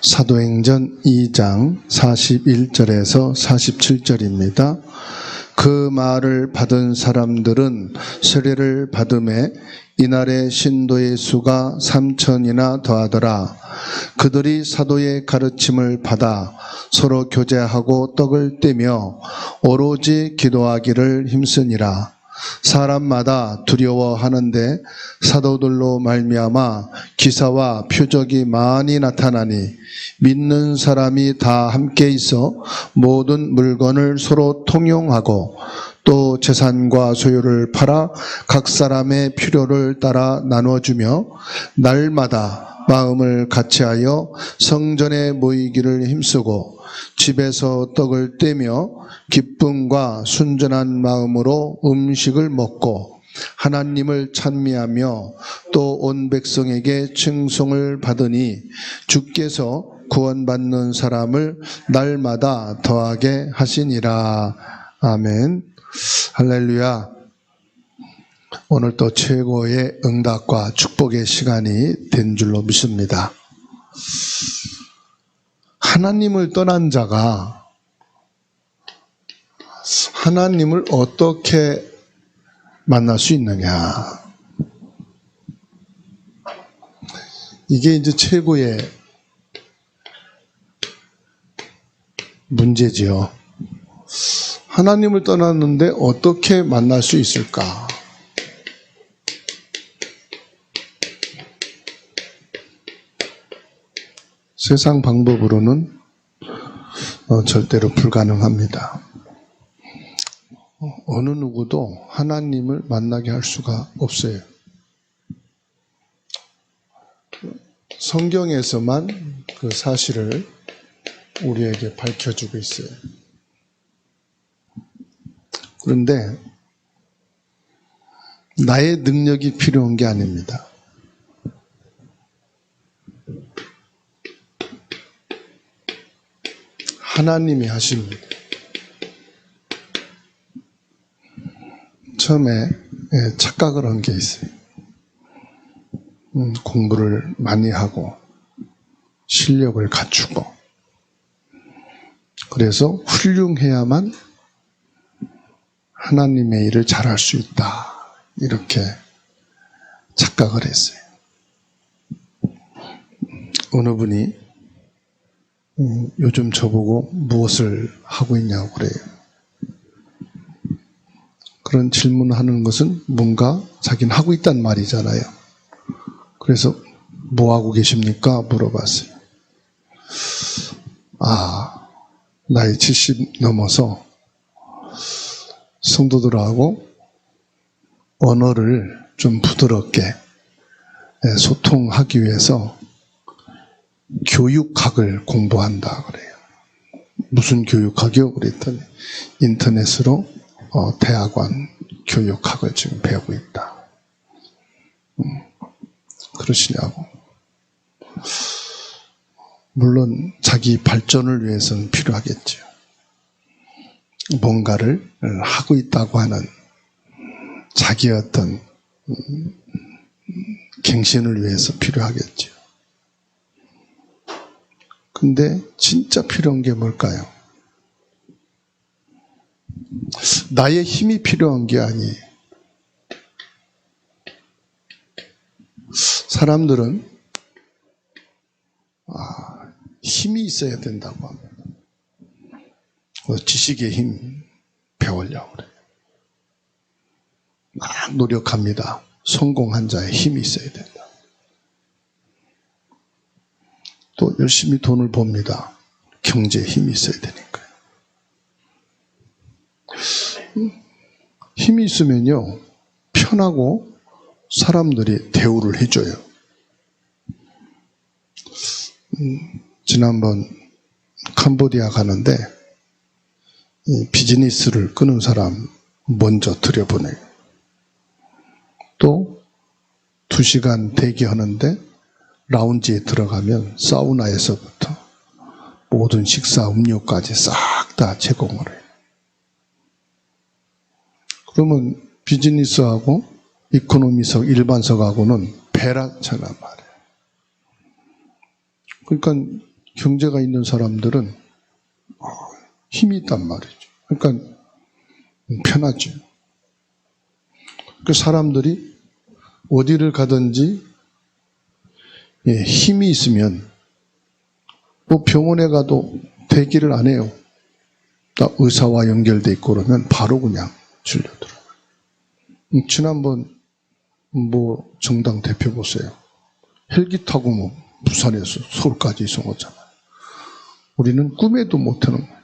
사도행전 2장 41절에서 47절입니다. 그 말을 받은 사람들은 세례를 받음에 이날의 신도의 수가 3,000이나 더하더라. 그들이 사도의 가르침을 받아 서로 교제하고 떡을 떼며 오로지 기도하기를 힘쓰니라. 사람마다 두려워하는데 사도들로 말미암아 기사와 표적이 많이 나타나니 믿는 사람이 다 함께 있어 모든 물건을 서로 통용하고 또 재산과 소유를 팔아 각 사람의 필요를 따라 나눠주며 날마다 마음을 같이하여 성전에 모이기를 힘쓰고 집에서 떡을 떼며 기쁨과 순전한 마음으로 음식을 먹고 하나님을 찬미하며 또 온 백성에게 칭송을 받으니 주께서 구원받는 사람을 날마다 더하게 하시니라. 아멘. 할렐루야. 오늘 또 최고의 응답과 축복의 시간이 된 줄로 믿습니다. 하나님을 떠난 자가 하나님을 어떻게 만날 수 있느냐. 이게 이제 최고의 문제지요. 하나님을 떠났는데 어떻게 만날 수 있을까? 세상 방법으로는 절대로 불가능합니다. 어느 누구도 하나님을 만나게 할 수가 없어요. 성경에서만 그 사실을 우리에게 밝혀주고 있어요. 그런데 나의 능력이 필요한 게 아닙니다. 하나님이 하십니다. 처음에 착각을 한 게 있어요. 공부를 많이 하고 실력을 갖추고 그래서 훌륭해야만 하나님의 일을 잘할 수 있다. 이렇게 착각을 했어요. 어느 분이 요즘 저보고 무엇을 하고 있냐고 그래요. 그런 질문하는 것은 뭔가 자기는 하고 있단 말이잖아요. 그래서 뭐 하고 계십니까? 물어봤어요. 나이 70 넘어서 성도들하고 언어를 좀 부드럽게 소통하기 위해서 교육학을 공부한다 그래요. 무슨 교육학이요? 그랬더니 인터넷으로 대학원 교육학을 지금 배우고 있다. 그러시냐고. 물론 자기 발전을 위해서는 필요하겠죠. 뭔가를 하고 있다고 하는 자기의 어떤 갱신을 위해서 필요하겠죠. 근데 진짜 필요한 게 뭘까요? 나의 힘이 필요한 게 아니에요. 사람들은 힘이 있어야 된다고 합니다. 지식의 힘 배우려고 그래요. 막 노력합니다. 성공한 자의 힘이 있어야 된다. 또 열심히 돈을 법니다. 경제에 힘이 있어야 되니까요. 힘이 있으면요 편하고 사람들이 대우를 해줘요. 지난번 캄보디아 가는데 비즈니스를 끄는 사람 먼저 들여보내요. 또 2시간 대기하는데 라운지에 들어가면 사우나에서부터 모든 식사 음료까지 싹 다 제공을 해요. 그러면 비즈니스하고 이코노미석 일반석하고는 배라차나 말이에요. 그러니까 형제가 있는 사람들은 힘이 있단 말이죠. 그러니까 편하죠. 그 사람들이 어디를 가든지 힘이 있으면 뭐 병원에 가도 대기를 안 해요. 딱 의사와 연결돼 있고 그러면 바로 그냥 진료들어요. 지난번 뭐 정당 대표 보세요. 헬기 타고 뭐 부산에서 서울까지 이송 오잖아요. 우리는 꿈에도 못하는 거예요.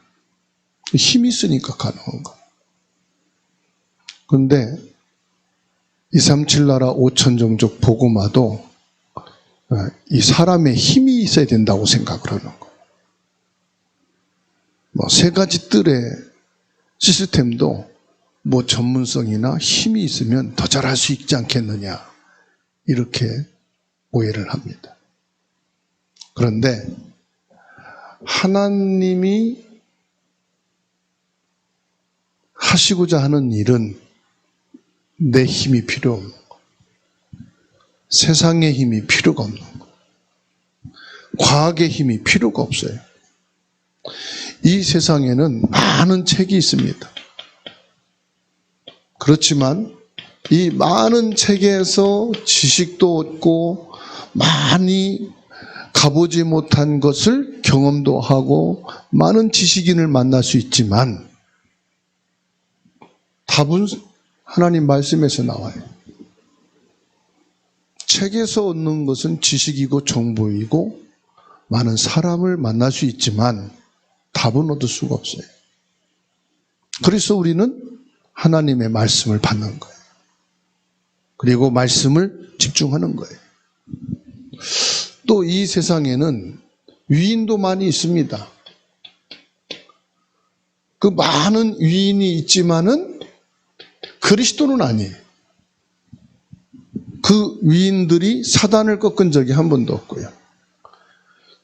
힘이 있으니까 가능한 거예요. 그런데 237 나라 5천 종족 복음화도 이 사람의 힘이 있어야 된다고 생각을 하는 거예요. 뭐 세 가지 뜰의 시스템도 뭐 전문성이나 힘이 있으면 더 잘할 수 있지 않겠느냐 이렇게 오해를 합니다. 그런데 하나님이 하시고자 하는 일은 내 힘이 필요 없는 거, 세상의 힘이 필요가 없는 거, 과학의 힘이 필요가 없어요. 이 세상에는 많은 책이 있습니다. 그렇지만 이 많은 책에서 지식도 얻고 많이 가보지 못한 것을 경험도 하고 많은 지식인을 만날 수 있지만 답은 하나님 말씀에서 나와요. 책에서 얻는 것은 지식이고 정보이고 많은 사람을 만날 수 있지만 답은 얻을 수가 없어요. 그래서 우리는 하나님의 말씀을 받는 거예요. 그리고 말씀을 집중하는 거예요. 또 이 세상에는 위인도 많이 있습니다. 그 많은 위인이 있지만은 그리스도는 아니에요. 그 위인들이 사단을 꺾은 적이 한 번도 없고요.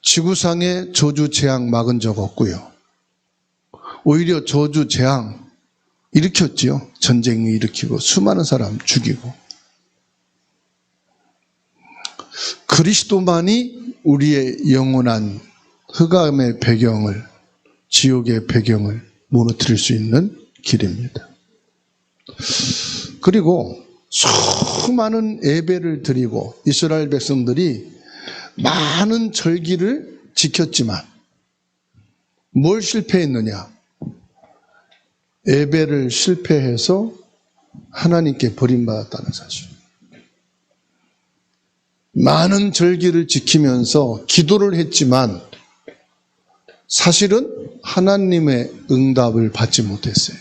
지구상에 저주 재앙 막은 적 없고요. 오히려 저주 재앙 일으켰지요. 전쟁을 일으키고 수많은 사람 죽이고. 그리스도만이 우리의 영원한 흑암의 배경을, 지옥의 배경을 무너뜨릴 수 있는 길입니다. 그리고 수많은 예배를 드리고 이스라엘 백성들이 많은 절기를 지켰지만 뭘 실패했느냐? 예배를 실패해서 하나님께 버림받았다는 사실. 많은 절기를 지키면서 기도를 했지만 사실은 하나님의 응답을 받지 못했어요.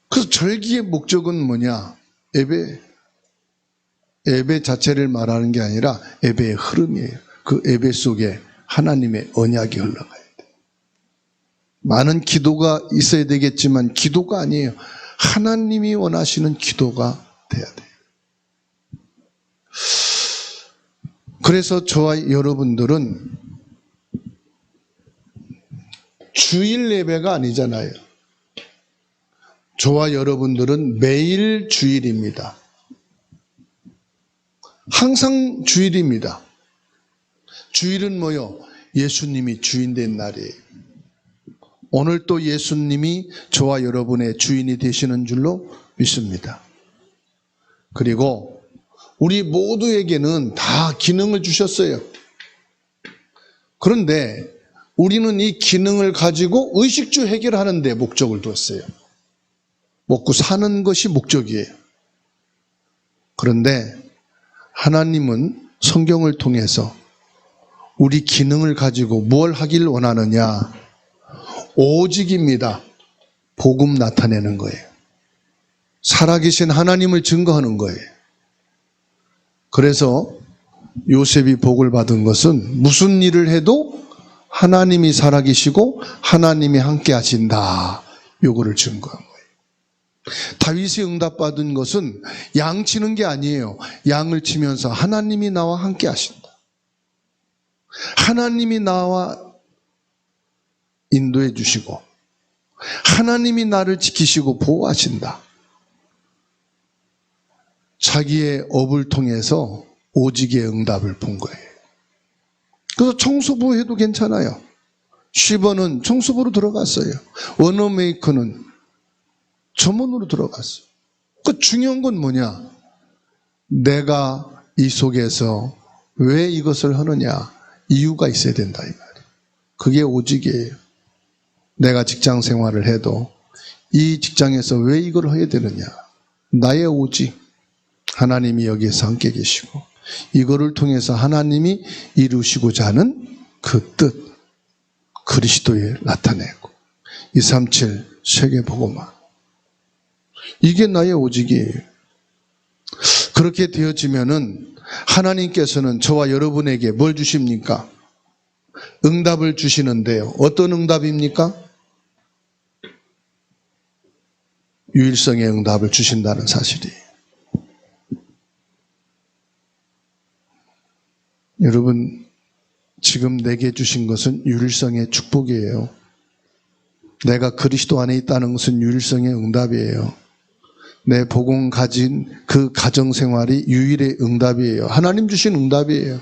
그래서 절기의 목적은 뭐냐? 예배 자체를 말하는 게 아니라 예배의 흐름이에요. 그 예배 속에 하나님의 언약이 흘러가야 돼요. 많은 기도가 있어야 되겠지만 기도가 아니에요. 하나님이 원하시는 기도가 돼야 돼요. 그래서 저와 여러분들은 주일 예배가 아니잖아요. 저와 여러분들은 매일 주일입니다. 항상 주일입니다. 주일은 뭐요? 예수님이 주인 된 날이에요. 오늘 또 예수님이 저와 여러분의 주인이 되시는 줄로 믿습니다. 그리고 우리 모두에게는 다 기능을 주셨어요. 그런데 우리는 이 기능을 가지고 의식주 해결하는 데 목적을 두었어요. 먹고 사는 것이 목적이에요. 그런데 하나님은 성경을 통해서 우리 기능을 가지고 뭘 하길 원하느냐? 오직입니다. 복음 나타내는 거예요. 살아계신 하나님을 증거하는 거예요. 그래서 요셉이 복을 받은 것은 무슨 일을 해도 하나님이 살아계시고 하나님이 함께 하신다. 요거를 증거한 거예요. 다윗이 응답받은 것은 양 치는 게 아니에요. 양을 치면서 하나님이 나와 함께 하신다. 하나님이 나와 인도해 주시고 하나님이 나를 지키시고 보호하신다. 자기의 업을 통해서 오직의 응답을 본 거예요. 그래서 청소부 해도 괜찮아요. 쉬버는 청소부로 들어갔어요. 워너메이커는 점원으로 들어갔어요. 그 중요한 건 뭐냐? 내가 이 속에서 왜 이것을 하느냐? 이유가 있어야 된다 이 말이에요. 그게 오직이에요. 내가 직장 생활을 해도 이 직장에서 왜 이걸 해야 되느냐? 나의 오직. 하나님이 여기에서 함께 계시고 이거를 통해서 하나님이 이루시고자 하는 그 뜻, 그리스도에 나타내고 237 세계복음화. 이게 나의 오직이에요. 그렇게 되어지면은 하나님께서는 저와 여러분에게 뭘 주십니까? 응답을 주시는데요. 어떤 응답입니까? 유일성의 응답을 주신다는 사실이에요. 여러분, 지금 내게 주신 것은 유일성의 축복이에요. 내가 그리스도 안에 있다는 것은 유일성의 응답이에요. 내 복음 가진 그 가정생활이 유일의 응답이에요. 하나님 주신 응답이에요.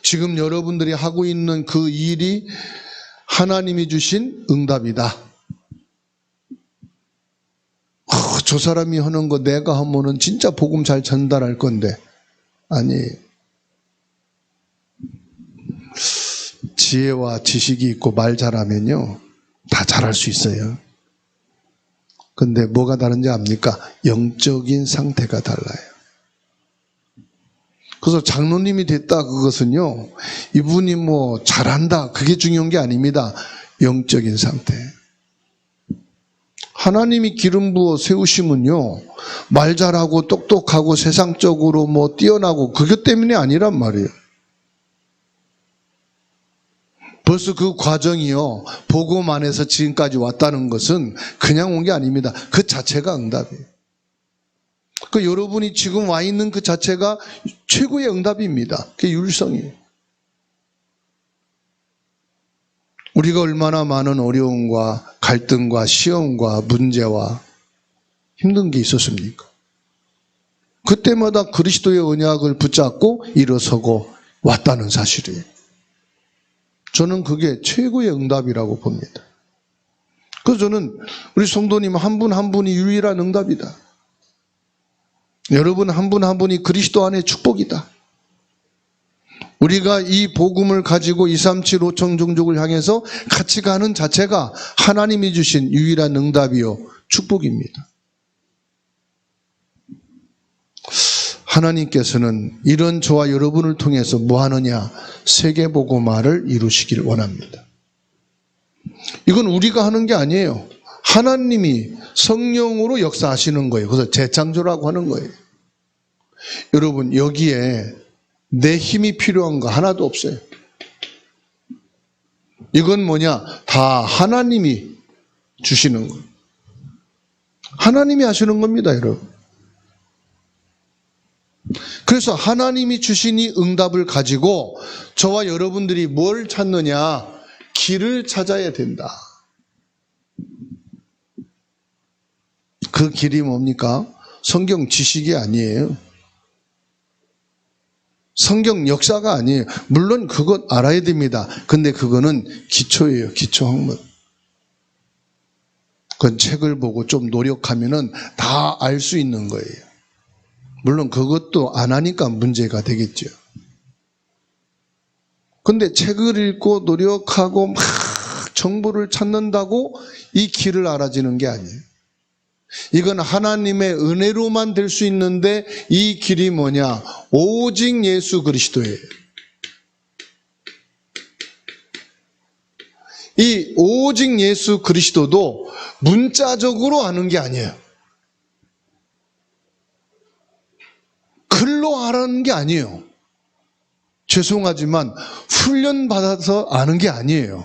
지금 여러분들이 하고 있는 그 일이 하나님이 주신 응답이다. 저 사람이 하는 거 내가 하면은 진짜 복음 잘 전달할 건데. 아니, 지혜와 지식이 있고 말 잘하면요 다 잘할 수 있어요. 근데 뭐가 다른지 압니까? 영적인 상태가 달라요. 그래서 장로님이 됐다 그것은요 이분이 뭐 잘한다 그게 중요한 게 아닙니다. 영적인 상태. 하나님이 기름 부어 세우시면요 말 잘하고 똑똑하고 세상적으로 뭐 뛰어나고 그것 때문이 아니란 말이에요. 벌써 그 과정이요 복음 안에서 지금까지 왔다는 것은 그냥 온 게 아닙니다. 그 자체가 응답이에요. 그 여러분이 지금 와 있는 그 자체가 최고의 응답입니다. 그게 유일성이에요. 우리가 얼마나 많은 어려움과 갈등과 시험과 문제와 힘든 게 있었습니까? 그때마다 그리스도의 언약을 붙잡고 일어서고 왔다는 사실이에요. 저는 그게 최고의 응답이라고 봅니다. 그래서 저는 우리 성도님 한 분 한 분이 유일한 응답이다. 여러분 한 분 한 분이 그리스도 안의 축복이다. 우리가 이 복음을 가지고 237 5천 종족을 향해서 같이 가는 자체가 하나님이 주신 유일한 응답이요 축복입니다. 하나님께서는 이런 저와 여러분을 통해서 뭐 하느냐? 세계복음화를 이루시길 원합니다. 이건 우리가 하는 게 아니에요. 하나님이 성령으로 역사하시는 거예요. 그래서 재창조라고 하는 거예요. 여러분 여기에 내 힘이 필요한 거 하나도 없어요. 이건 뭐냐? 다 하나님이 주시는 거예요. 하나님이 하시는 겁니다, 여러분. 그래서 하나님이 주신 이 응답을 가지고 저와 여러분들이 뭘 찾느냐? 길을 찾아야 된다. 그 길이 뭡니까? 성경 지식이 아니에요. 성경 역사가 아니에요. 물론 그것 알아야 됩니다. 근데 그거는 기초예요. 기초 학문. 그건 책을 보고 좀 노력하면은 다 알 수 있는 거예요. 물론 그것도 안 하니까 문제가 되겠죠. 근데 책을 읽고 노력하고 막 정보를 찾는다고 이 길을 알아지는 게 아니에요. 이건 하나님의 은혜로만 될 수 있는데 이 길이 뭐냐? 오직 예수 그리스도예요. 이 오직 예수 그리스도도 문자적으로 아는 게 아니에요. 글로 아는 게 아니에요. 죄송하지만 훈련받아서 아는 게 아니에요.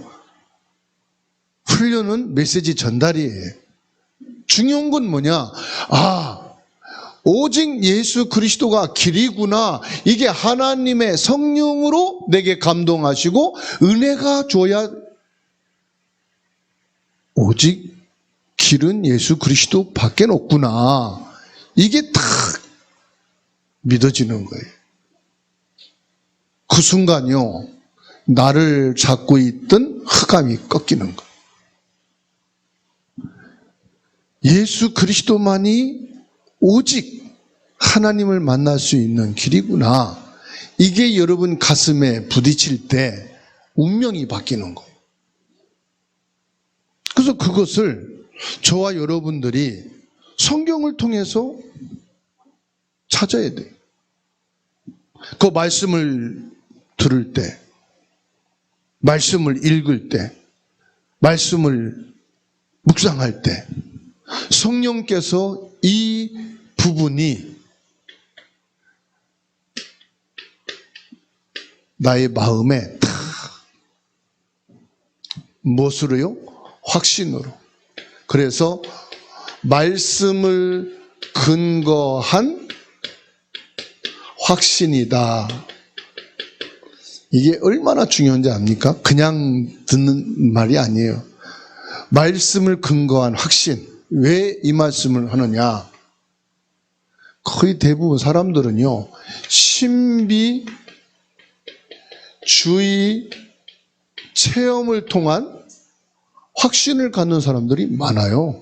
훈련은 메시지 전달이에요. 중요한 건 뭐냐? 오직 예수 그리스도가 길이구나. 이게 하나님의 성령으로 내게 감동하시고 은혜가 줘야 오직 길은 예수 그리스도 밖에 없구나. 이게 딱 믿어지는 거예요. 그 순간요, 나를 잡고 있던 흑암이 꺾이는 것. 예수 그리스도만이 오직 하나님을 만날 수 있는 길이구나. 이게 여러분 가슴에 부딪힐 때 운명이 바뀌는 거예요. 그래서 그것을 저와 여러분들이 성경을 통해서 찾아야 돼요. 그 말씀을 들을 때, 말씀을 읽을 때, 말씀을 묵상할 때 성령께서 이 부분이 나의 마음에 다 무엇으로요? 확신으로. 그래서 말씀을 근거한 확신이다. 이게 얼마나 중요한지 압니까? 그냥 듣는 말이 아니에요. 말씀을 근거한 확신. 왜 이 말씀을 하느냐? 거의 대부분 사람들은요, 신비, 주의, 체험을 통한 확신을 갖는 사람들이 많아요.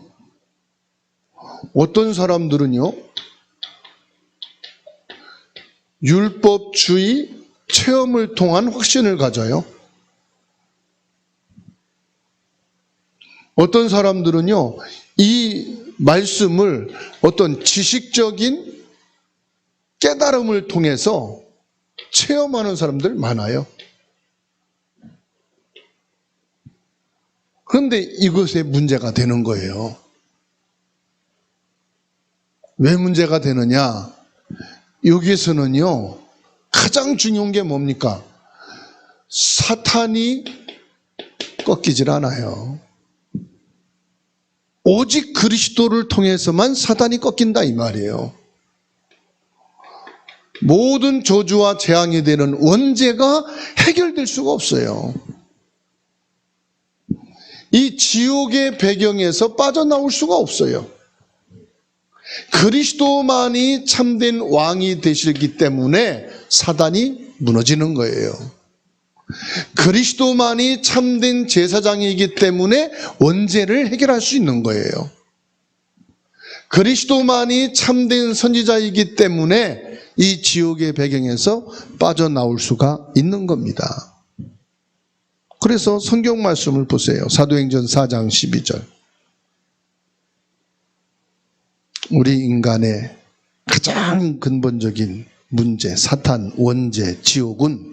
어떤 사람들은요, 율법주의, 체험을 통한 확신을 가져요. 어떤 사람들은요, 이 말씀을 어떤 지식적인 깨달음을 통해서 체험하는 사람들 많아요. 그런데 이것에 문제가 되는 거예요. 왜 문제가 되느냐? 여기서는요, 가장 중요한 게 뭡니까? 사탄이 꺾이질 않아요. 오직 그리스도를 통해서만 사탄이 꺾인다 이 말이에요. 모든 저주와 재앙이 되는 원죄가 해결될 수가 없어요. 이 지옥의 배경에서 빠져나올 수가 없어요. 그리스도만이 참된 왕이 되시기 때문에 사단이 무너지는 거예요. 그리스도만이 참된 제사장이기 때문에 원죄를 해결할 수 있는 거예요. 그리스도만이 참된 선지자이기 때문에 이 지옥의 배경에서 빠져나올 수가 있는 겁니다. 그래서 성경 말씀을 보세요. 사도행전 4장 12절. 우리 인간의 가장 근본적인 문제, 사탄, 원죄, 지옥은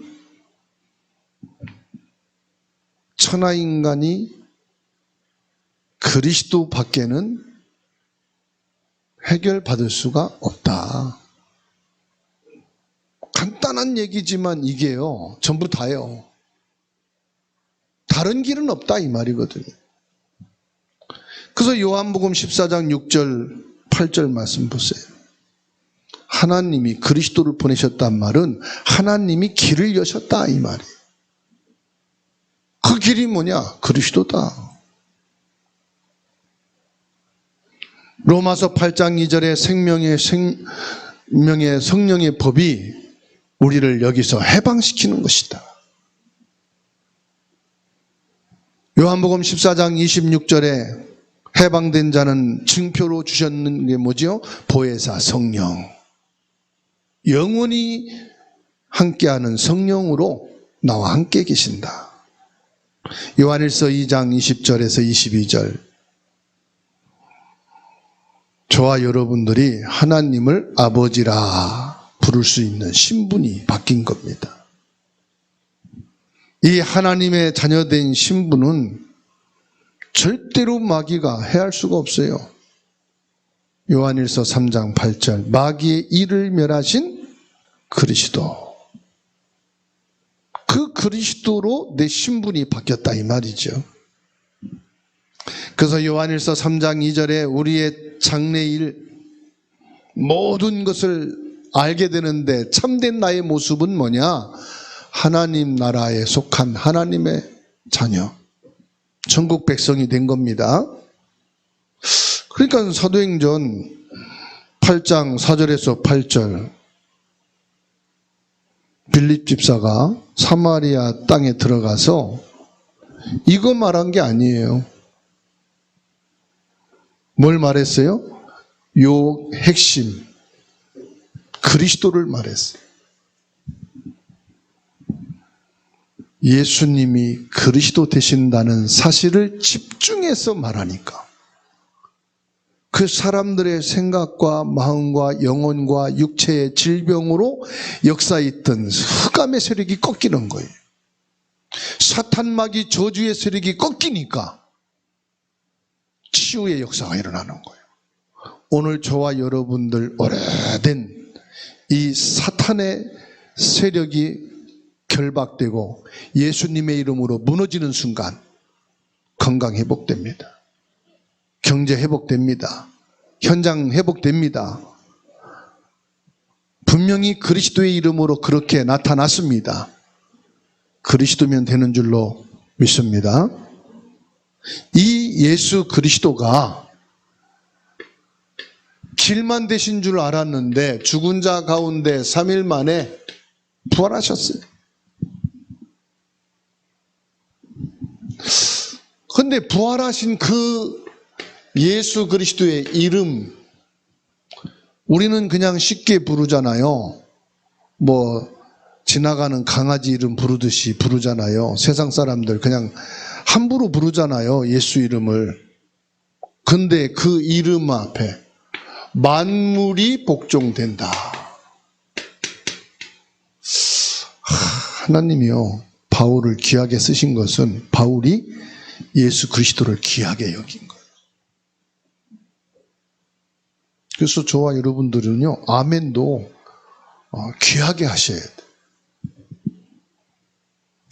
천하인간이 그리스도 밖에는 해결받을 수가 없다. 간단한 얘기지만 이게요, 전부 다예요. 다른 길은 없다 이 말이거든요. 그래서 요한복음 14장 6절 8절 말씀 보세요. 하나님이 그리스도를 보내셨단 말은 하나님이 길을 여셨다 이 말이에요. 그 길이 뭐냐? 그리스도다. 로마서 8장 2절에 생명의 성령의 법이 우리를 여기서 해방시키는 것이다. 요한복음 14장 26절에 해방된 자는 증표로 주셨는 게 뭐죠? 보혜사 성령. 영원히 함께하는 성령으로 나와 함께 계신다. 요한일서 2장 20절에서 22절. 저와 여러분들이 하나님을 아버지라 부를 수 있는 신분이 바뀐 겁니다. 이 하나님의 자녀된 신분은 절대로 마귀가 해할 수가 없어요. 요한일서 3장 8절. 마귀의 일을 멸하신 그리스도. 그 그리스도로 내 신분이 바뀌었다 이 말이죠. 그래서 요한일서 3장 2절에 우리의 장래일 모든 것을 알게 되는데 참된 나의 모습은 뭐냐? 하나님 나라에 속한 하나님의 자녀, 천국 백성이 된 겁니다. 그러니까 사도행전 8장 4절에서 8절 빌립 집사가 사마리아 땅에 들어가서 이거 말한 게 아니에요. 뭘 말했어요? 요 핵심, 그리스도를 말했어요. 예수님이 그리스도 되신다는 사실을 집중해서 말하니까 그 사람들의 생각과 마음과 영혼과 육체의 질병으로 역사에 있던 흑암의 세력이 꺾이는 거예요. 사탄마귀 저주의 세력이 꺾이니까 치유의 역사가 일어나는 거예요. 오늘 저와 여러분들 오래된 이 사탄의 세력이 결박되고 예수님의 이름으로 무너지는 순간 건강 회복됩니다. 경제 회복됩니다. 현장 회복됩니다. 분명히 그리스도의 이름으로 그렇게 나타났습니다. 그리스도면 되는 줄로 믿습니다. 이 예수 그리스도가 길만 되신 줄 알았는데 죽은 자 가운데 3일 만에 부활하셨어요. 그런데 부활하신 그 예수 그리스도의 이름, 우리는 그냥 쉽게 부르잖아요. 지나가는 강아지 이름 부르듯이 부르잖아요. 세상 사람들 그냥 함부로 부르잖아요, 예수 이름을. 근데 그 이름 앞에 만물이 복종된다. 하나님이요, 바울을 귀하게 쓰신 것은 바울이 예수 그리스도를 귀하게 여긴 거예요. 그래서 저와 여러분들은요, 아멘도 귀하게 하셔야 돼요.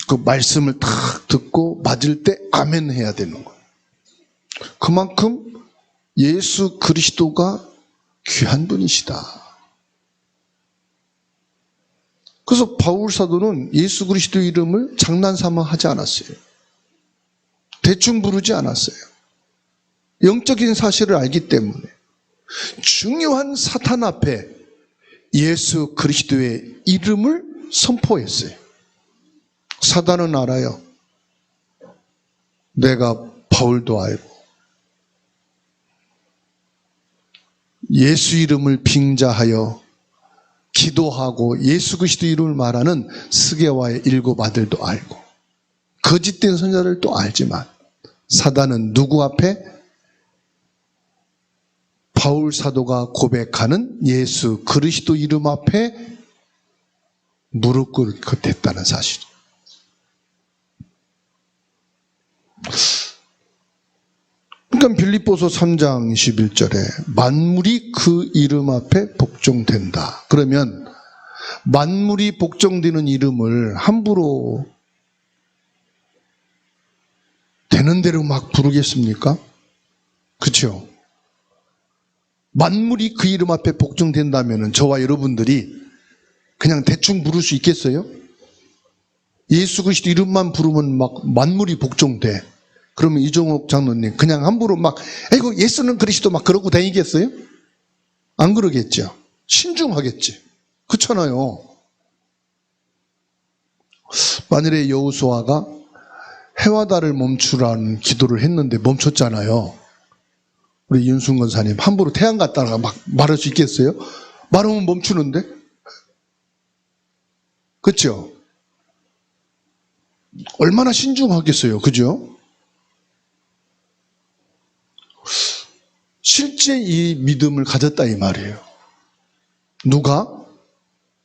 그 말씀을 딱 듣고 맞을 때 아멘 해야 되는 거예요. 그만큼 예수 그리스도가 귀한 분이시다. 그래서 바울 사도는 예수 그리스도 이름을 장난삼아 하지 않았어요. 대충 부르지 않았어요. 영적인 사실을 알기 때문에 중요한 사탄 앞에 예수 그리스도의 이름을 선포했어요. 사단은 알아요. 내가 바울도 알고 예수 이름을 빙자하여 기도하고 예수 그리스도 이름을 말하는 스게와의 7 아들도 알고 거짓된 선자들도 알지만 사단은 누구 앞에? 바울 사도가 고백하는 예수 그리스도 이름 앞에 무릎 꿇겠다는 사실이에요. 그러니까 빌립보서 3장 21절에 만물이 그 이름 앞에 복종된다. 그러면 만물이 복종되는 이름을 함부로 되는 대로 막 부르겠습니까? 그렇죠? 만물이 그 이름 앞에 복종된다면 저와 여러분들이 그냥 대충 부를 수 있겠어요? 예수 그리스도 이름만 부르면 막 만물이 복종돼. 그러면 이종옥 장로님 그냥 함부로 막 아이고 예수는 그리스도 막 그러고 다니겠어요? 안 그러겠죠. 신중하겠지. 그렇잖아요. 만일에 여호수아가 해와 달을 멈추라는 기도를 했는데 멈췄잖아요. 우리 윤순 권사님 함부로 태양 갖다가 막 말할 수 있겠어요? 말하면 멈추는데? 그렇죠? 얼마나 신중하겠어요. 그죠? 실제 이 믿음을 가졌다 이 말이에요. 누가?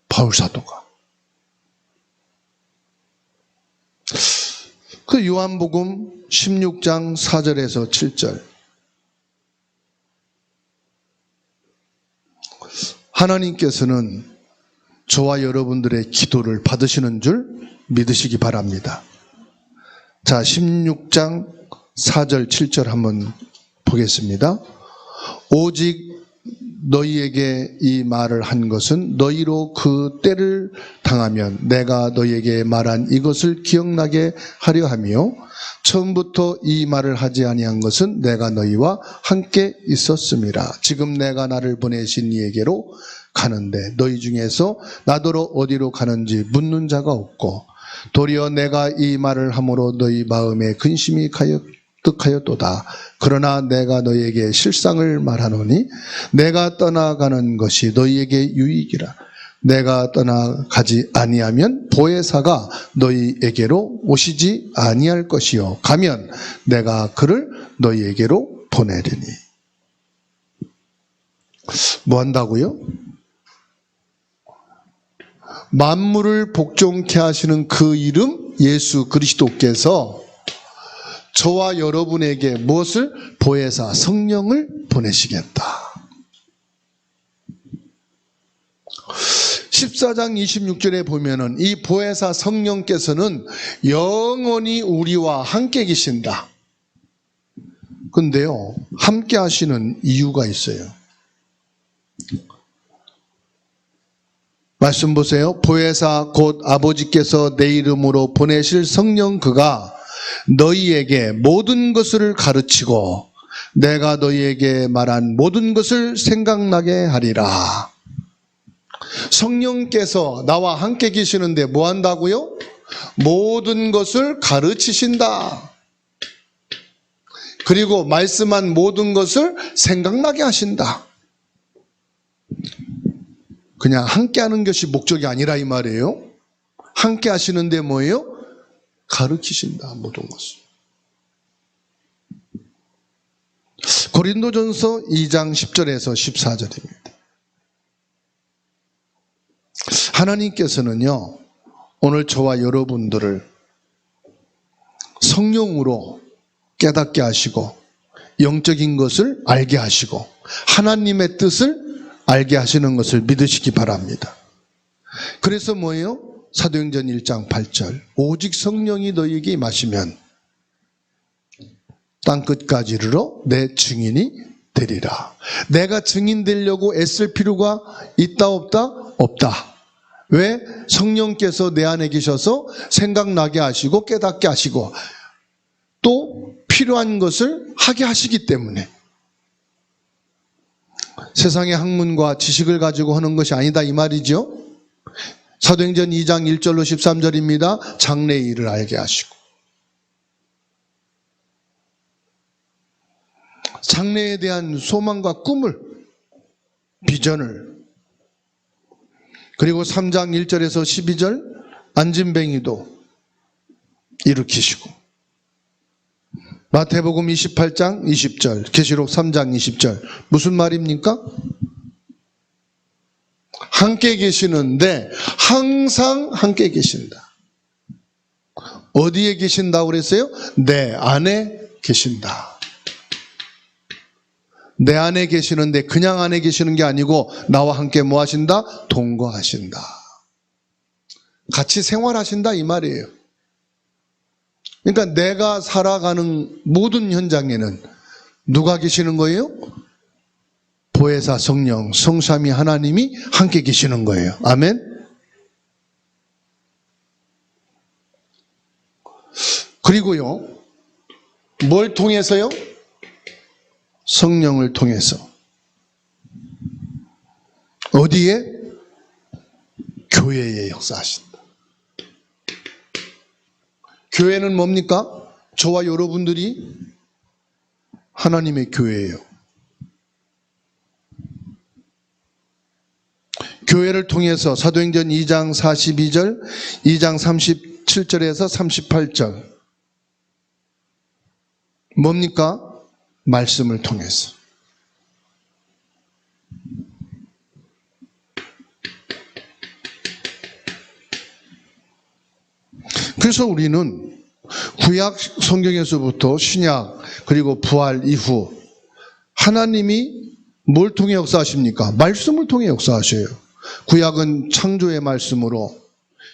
바울 사도가. 그 요한복음 16장 4절에서 7절. 하나님께서는 저와 여러분들의 기도를 받으시는 줄 믿으시기 바랍니다. 자, 16장 4절 7절 한번 보겠습니다. 오직 너희에게 이 말을 한 것은 너희로 그 때를 당하면 내가 너희에게 말한 이것을 기억나게 하려 하며 처음부터 이 말을 하지 아니한 것은 내가 너희와 함께 있었음이라. 지금 내가 나를 보내신 이에게로 가는데 너희 중에서 나더러 어디로 가는지 묻는 자가 없고 도리어 내가 이 말을 함으로 너희 마음에 근심이 가득하였도다. 그러나 내가 너희에게 실상을 말하노니 내가 떠나가는 것이 너희에게 유익이라. 내가 떠나가지 아니하면 보혜사가 너희에게로 오시지 아니할 것이요 가면 내가 그를 너희에게로 보내리니. 뭐 한다고요? 만물을 복종케 하시는 그 이름 예수 그리스도께서 저와 여러분에게 무엇을? 보혜사 성령을 보내시겠다. 14장 26절에 보면은 이 보혜사 성령께서는 영원히 우리와 함께 계신다. 근데요, 함께 하시는 이유가 있어요. 말씀 보세요. 보혜사 곧 아버지께서 내 이름으로 보내실 성령 그가 너희에게 모든 것을 가르치고 내가 너희에게 말한 모든 것을 생각나게 하리라. 성령께서 나와 함께 계시는데 뭐 한다고요? 모든 것을 가르치신다. 그리고 말씀한 모든 것을 생각나게 하신다. 그냥 함께 하는 것이 목적이 아니라 이 말이에요. 함께 하시는데 뭐예요? 가르치신다, 모든 것을. 고린도전서 2장 10절에서 14절입니다. 하나님께서는요, 오늘 저와 여러분들을 성령으로 깨닫게 하시고 영적인 것을 알게 하시고 하나님의 뜻을 알게 하시는 것을 믿으시기 바랍니다. 그래서 뭐예요? 사도행전 1장 8절 오직 성령이 너희에게 임하시면 땅끝까지 이르러 내 증인이 되리라. 내가 증인 되려고 애쓸 필요가 있다 없다? 없다. 왜? 성령께서 내 안에 계셔서 생각나게 하시고 깨닫게 하시고 또 필요한 것을 하게 하시기 때문에. 세상의 학문과 지식을 가지고 하는 것이 아니다 이 말이죠. 사도행전 2장 1절로 13절입니다. 장래의 일을 알게 하시고 장래에 대한 소망과 꿈을, 비전을, 그리고 3장 1절에서 12절 안진뱅이도 일으키시고 마태복음 28장 20절, 계시록 3장 20절 무슨 말입니까? 함께 계시는데 항상 함께 계신다. 어디에 계신다고 그랬어요? 내 안에 계신다. 내 안에 계시는데 그냥 안에 계시는 게 아니고 나와 함께 뭐 하신다? 동거하신다. 같이 생활하신다 이 말이에요. 그러니까 내가 살아가는 모든 현장에는 누가 계시는 거예요? 보혜사 성령, 성삼위 하나님이 함께 계시는 거예요. 아멘. 그리고요, 뭘 통해서요? 성령을 통해서. 어디에? 교회에 역사하신다. 교회는 뭡니까? 저와 여러분들이 하나님의 교회예요. 교회를 통해서 사도행전 2장 42절, 2장 37절에서 38절 뭡니까? 말씀을 통해서. 그래서 우리는 구약 성경에서부터 신약 그리고 부활 이후 하나님이 뭘 통해 역사하십니까? 말씀을 통해 역사하셔요. 구약은 창조의 말씀으로,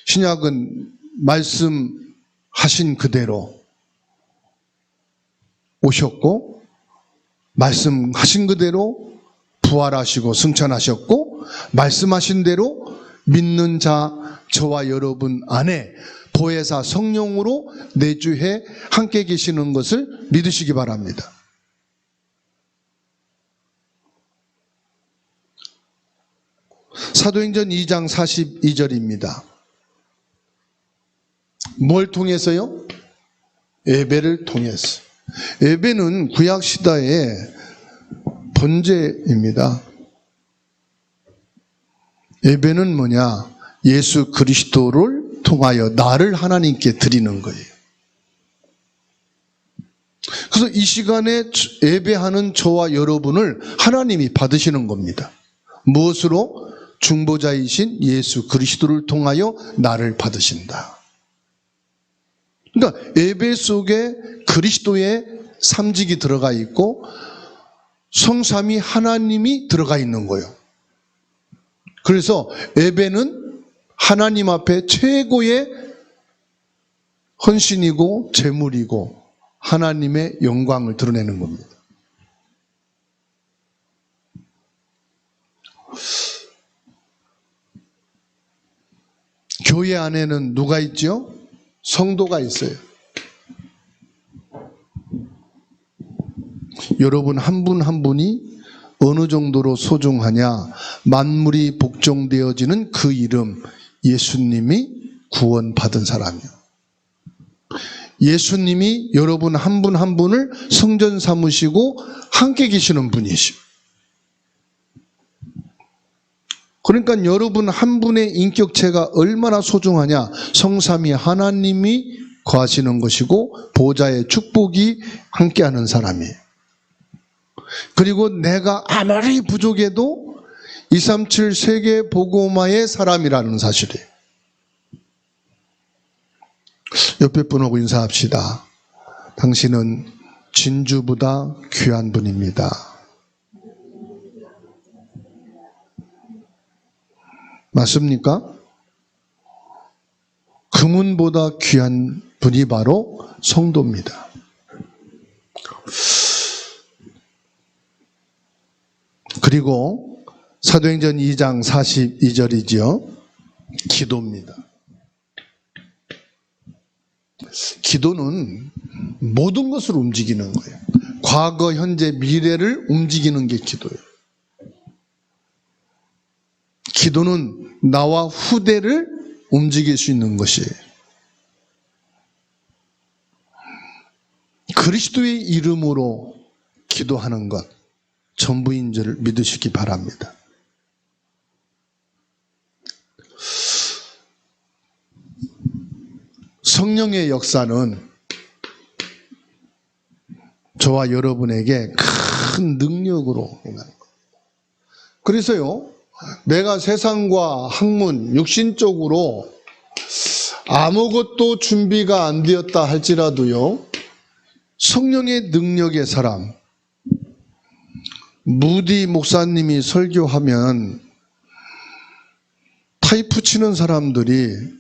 신약은 말씀하신 그대로 오셨고 말씀하신 그대로 부활하시고 승천하셨고 말씀하신 대로 믿는 자 저와 여러분 안에 보혜사 성령으로 내주해 함께 계시는 것을 믿으시기 바랍니다. 사도행전 2장 42절입니다. 뭘 통해서요? 예배를 통해서. 예배는 구약시대의 번제입니다. 예배는 뭐냐? 예수 그리스도를 통하여 나를 하나님께 드리는 거예요. 그래서 이 시간에 예배하는 저와 여러분을 하나님이 받으시는 겁니다. 무엇으로? 중보자이신 예수 그리스도를 통하여 나를 받으신다. 그러니까 예배 속에 그리스도의 삼직이 들어가 있고 성삼위 하나님이 들어가 있는 거예요. 그래서 예배는 하나님 앞에 최고의 헌신이고 제물이고 하나님의 영광을 드러내는 겁니다. 교회 안에는 누가 있죠? 성도가 있어요. 여러분 한 분 한 분이 어느 정도로 소중하냐? 만물이 복종되어지는 그 이름, 예수님이 구원받은 사람이요. 예수님이 여러분 한 분 한 분을 성전 삼으시고 함께 계시는 분이시오. 그러니까 여러분 한 분의 인격체가 얼마나 소중하냐? 성삼위 하나님이 거하시는 것이고 보좌의 축복이 함께하는 사람이에요. 그리고 내가 아무리 부족해도 237 세계 복음화의 사람이라는 사실이에요. 옆에 분하고 인사합시다. 당신은 진주보다 귀한 분입니다. 맞습니까? 금은보다 귀한 분이 바로 성도입니다. 그리고 사도행전 2장 42절이죠. 기도입니다. 기도는 모든 것을 움직이는 거예요. 과거, 현재, 미래를 움직이는 게 기도예요. 기도는 나와 후대를 움직일 수 있는 것이에요. 그리스도의 이름으로 기도하는 것 전부인 줄 믿으시기 바랍니다. 성령의 역사는 저와 여러분에게 큰 능력으로 임하는 거예요. 그래서요, 내가 세상과 학문, 육신적으로 아무것도 준비가 안 되었다 할지라도요, 성령의 능력의 사람, 무디 목사님이 설교하면 타이프 치는 사람들이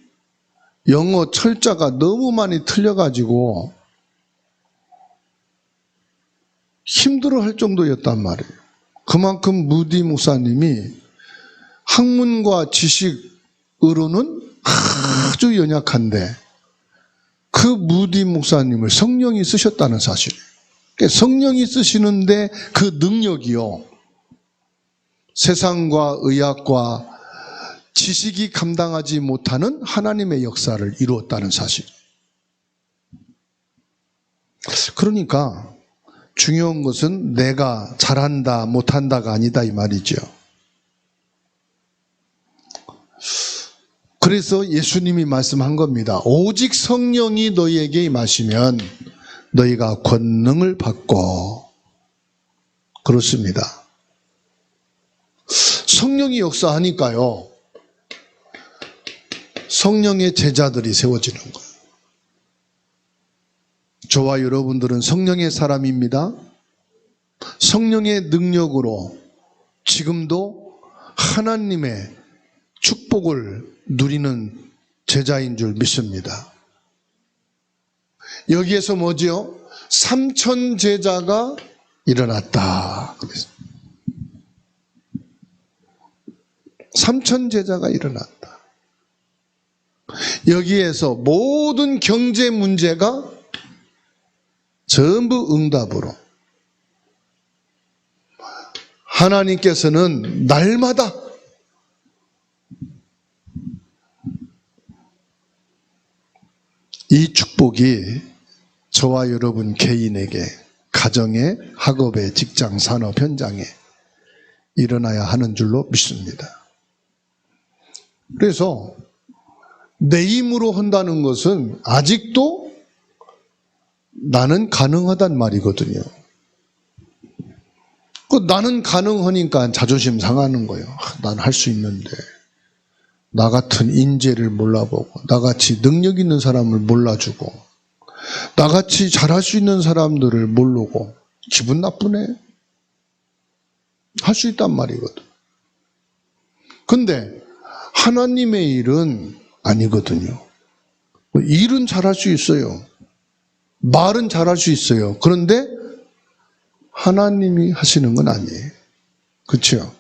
영어 철자가 너무 많이 틀려가지고 힘들어할 정도였단 말이에요. 그만큼 무디 목사님이 학문과 지식으로는 아주 연약한데 그 무디 목사님을 성령이 쓰셨다는 사실이에요. 그러니까 성령이 쓰시는데 그 능력이요, 세상과 의학과 지식이 감당하지 못하는 하나님의 역사를 이루었다는 사실. 그러니까 중요한 것은 내가 잘한다 못한다가 아니다 이 말이죠. 그래서 예수님이 말씀한 겁니다. 오직 성령이 너희에게 임하시면 너희가 권능을 받고. 그렇습니다. 성령이 역사하니까요, 성령의 제자들이 세워지는 거예요. 저와 여러분들은 성령의 사람입니다. 성령의 능력으로 지금도 하나님의 축복을 누리는 제자인 줄 믿습니다. 여기에서 뭐지요? 3,000 제자가 일어났다. 삼천 제자가 일어났다. 여기에서 모든 경제 문제가 전부 응답으로 하나님께서는 날마다 이 축복이 저와 여러분 개인에게 가정에, 학업에, 직장, 산업 현장에 일어나야 하는 줄로 믿습니다. 그래서 내 힘으로 한다는 것은 아직도 나는 가능하단 말이거든요. 나는 가능하니까 자존심 상하는 거예요. 난 할 수 있는데. 나 같은 인재를 몰라보고, 나같이 능력 있는 사람을 몰라주고, 나같이 잘할 수 있는 사람들을 모르고 기분 나쁘네. 할 수 있단 말이거든. 근데 하나님의 일은 아니거든요. 일은 잘할 수 있어요. 말은 잘할 수 있어요. 그런데 하나님이 하시는 건 아니에요. 그렇죠?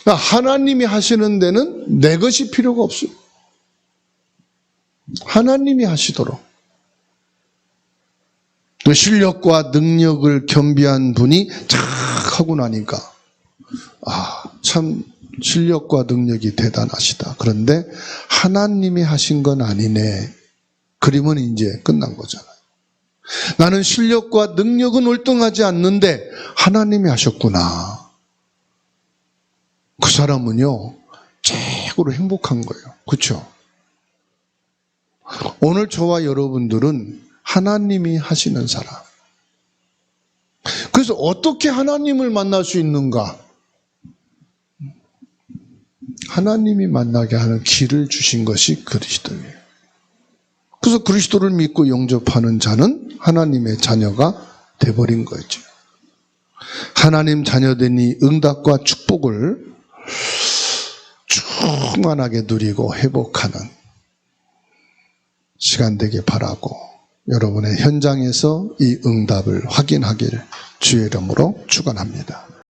그러니까 하나님이 하시는 데는 내 것이 필요가 없어요. 하나님이 하시도록. 실력과 능력을 겸비한 분이 착 하고 나니까 참 실력과 능력이 대단하시다. 그런데 하나님이 하신 건 아니네. 그러면 이제 끝난 거잖아요. 나는 실력과 능력은 월등하지 않는데 하나님이 하셨구나. 그 사람은요 최고로 행복한 거예요. 그렇죠? 오늘 저와 여러분들은 하나님이 하시는 사람. 그래서 어떻게 하나님을 만날 수 있는가? 하나님이 만나게 하는 길을 주신 것이 그리스도예요. 그래서 그리스도를 믿고 영접하는 자는 하나님의 자녀가 돼버린 거죠. 하나님 자녀되니 응답과 축복을 충만하게 누리고 회복하는 시간 되길 바라고 여러분의 현장에서 이 응답을 확인하길 주의 이름으로 축원합니다.